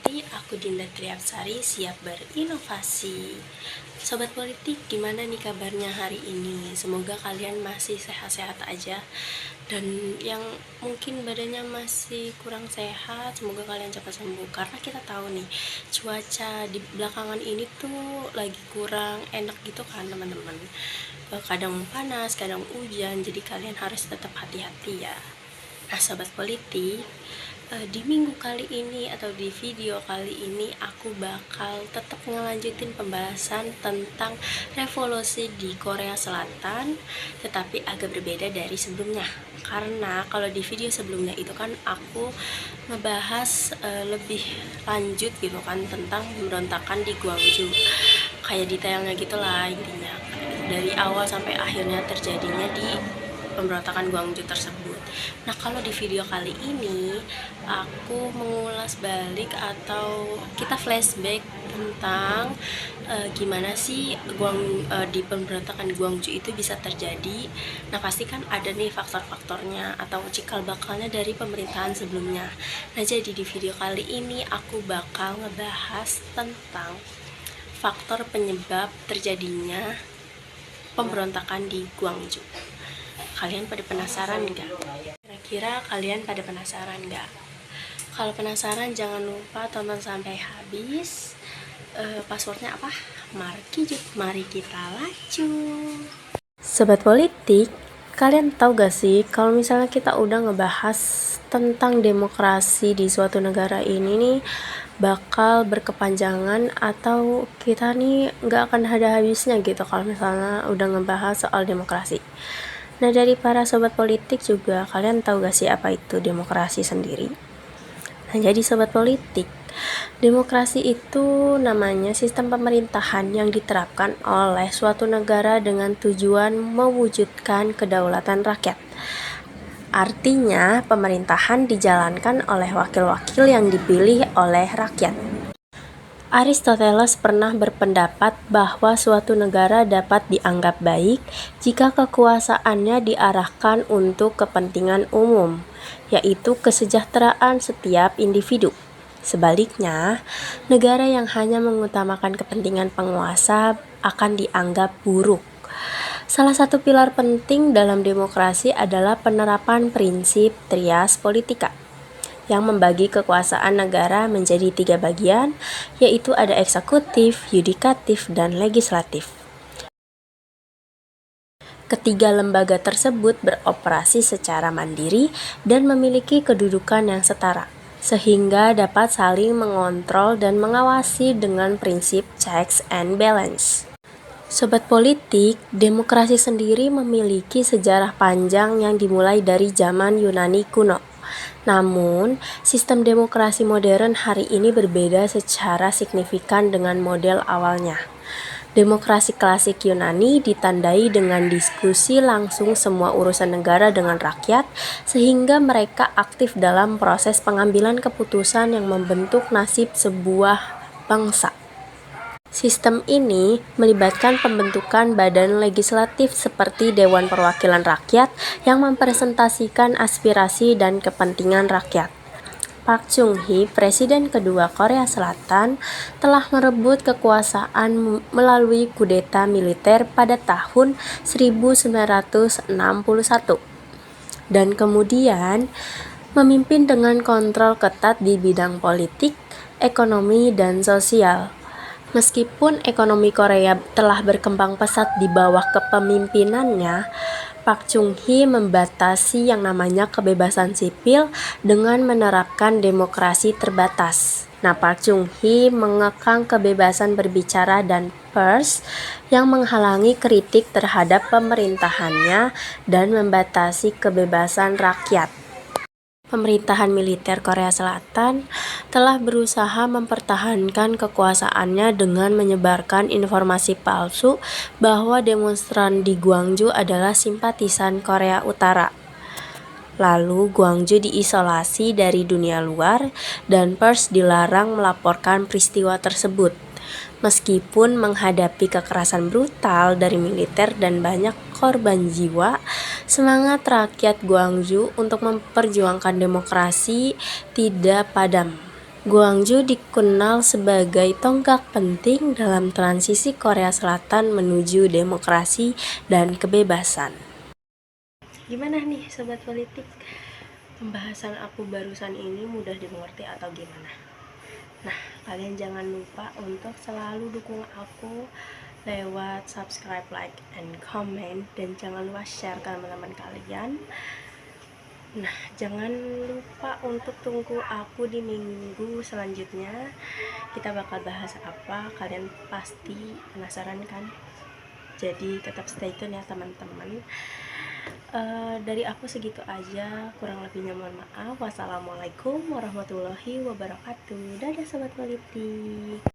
Politi, aku Dinda Triapsari, siap berinovasi. Sobat Politik, gimana nih kabarnya hari ini? Semoga kalian masih sehat-sehat aja. Dan yang mungkin badannya masih kurang sehat, semoga kalian cepat sembuh. Karena kita tahu nih, cuaca di belakangan ini tuh lagi kurang enak gitu kan teman-teman. Kadang panas, kadang hujan, jadi kalian harus tetap hati-hati ya. Nah, Sobat Politik, di minggu kali ini atau di video kali ini aku bakal tetap ngelanjutin pembahasan tentang revolusi di Korea Selatan, tetapi agak berbeda dari sebelumnya. Karena kalau di video sebelumnya itu kan aku ngebahas lebih lanjut gitu kan tentang pemberontakan di Gwangju, kayak detailnya gitulah intinya, dari awal sampai akhirnya terjadinya di pemberontakan Gwangju tersebut. Nah, kalau di video kali ini aku mengulas balik atau kita flashback tentang gimana sih di pemberontakan Gwangju itu bisa terjadi. Nah, pasti kan ada nih faktor-faktornya atau cikal bakalnya dari pemerintahan sebelumnya. Nah, jadi di video kali ini aku bakal ngebahas tentang faktor penyebab terjadinya pemberontakan di Gwangju. Kalian pada penasaran nggak? Kira-kira kalian pada penasaran nggak? Kalau penasaran jangan lupa tonton sampai habis. Passwordnya apa? Mari kita laju. Sobat Politik, kalian tahu gak sih kalau misalnya kita udah ngebahas tentang demokrasi di suatu negara ini nih bakal berkepanjangan atau kita nih nggak akan ada habisnya gitu kalau misalnya udah ngebahas soal demokrasi. Nah, dari para sobat politik juga kalian tahu gak sih apa itu demokrasi sendiri? Nah, jadi sobat politik, demokrasi itu namanya sistem pemerintahan yang diterapkan oleh suatu negara dengan tujuan mewujudkan kedaulatan rakyat. Artinya, pemerintahan dijalankan oleh wakil-wakil yang dipilih oleh rakyat. Aristoteles pernah berpendapat bahwa suatu negara dapat dianggap baik jika kekuasaannya diarahkan untuk kepentingan umum, yaitu kesejahteraan setiap individu. Sebaliknya, negara yang hanya mengutamakan kepentingan penguasa akan dianggap buruk. Salah satu pilar penting dalam demokrasi adalah penerapan prinsip trias politika, yang membagi kekuasaan negara menjadi 3 bagian, yaitu ada eksekutif, yudikatif, dan legislatif. Ketiga lembaga tersebut beroperasi secara mandiri dan memiliki kedudukan yang setara, sehingga dapat saling mengontrol dan mengawasi dengan prinsip checks and balance. Sobat politik, demokrasi sendiri memiliki sejarah panjang yang dimulai dari zaman Yunani kuno. Namun, sistem demokrasi modern hari ini berbeda secara signifikan dengan model awalnya. Demokrasi klasik Yunani ditandai dengan diskusi langsung semua urusan negara dengan rakyat, sehingga mereka aktif dalam proses pengambilan keputusan yang membentuk nasib sebuah bangsa. Sistem ini melibatkan pembentukan badan legislatif seperti Dewan Perwakilan Rakyat yang mempresentasikan aspirasi dan kepentingan rakyat. Park Chung-hee, Presiden kedua Korea Selatan, telah merebut kekuasaan melalui kudeta militer pada tahun 1961 dan kemudian memimpin dengan kontrol ketat di bidang politik, ekonomi, dan sosial. Meskipun ekonomi Korea telah berkembang pesat di bawah kepemimpinannya, Park Chung-hee membatasi yang namanya kebebasan sipil dengan menerapkan demokrasi terbatas. Nah, Park Chung-hee mengekang kebebasan berbicara dan pers yang menghalangi kritik terhadap pemerintahannya dan membatasi kebebasan rakyat. Pemerintahan militer Korea Selatan telah berusaha mempertahankan kekuasaannya dengan menyebarkan informasi palsu bahwa demonstran di Gwangju adalah simpatisan Korea Utara. Lalu Gwangju diisolasi dari dunia luar dan pers dilarang melaporkan peristiwa tersebut. Meskipun menghadapi kekerasan brutal dari militer dan banyak korban jiwa, semangat rakyat Gwangju untuk memperjuangkan demokrasi tidak padam. Gwangju dikenal sebagai tonggak penting dalam transisi Korea Selatan menuju demokrasi dan kebebasan. Gimana nih sobat politik? Pembahasan aku barusan ini mudah dimengerti atau gimana? Nah, kalian jangan lupa untuk selalu dukung aku lewat subscribe, like, and comment, dan jangan lupa share ke teman-teman kalian. Nah, jangan lupa untuk tunggu aku di minggu selanjutnya. Kita bakal bahas apa? Kalian pasti penasaran kan? Jadi tetap stay tune ya teman-teman. Dari aku segitu aja, kurang lebihnya mohon maaf. Wassalamualaikum warahmatullahi wabarakatuh. Dadah sobat politik.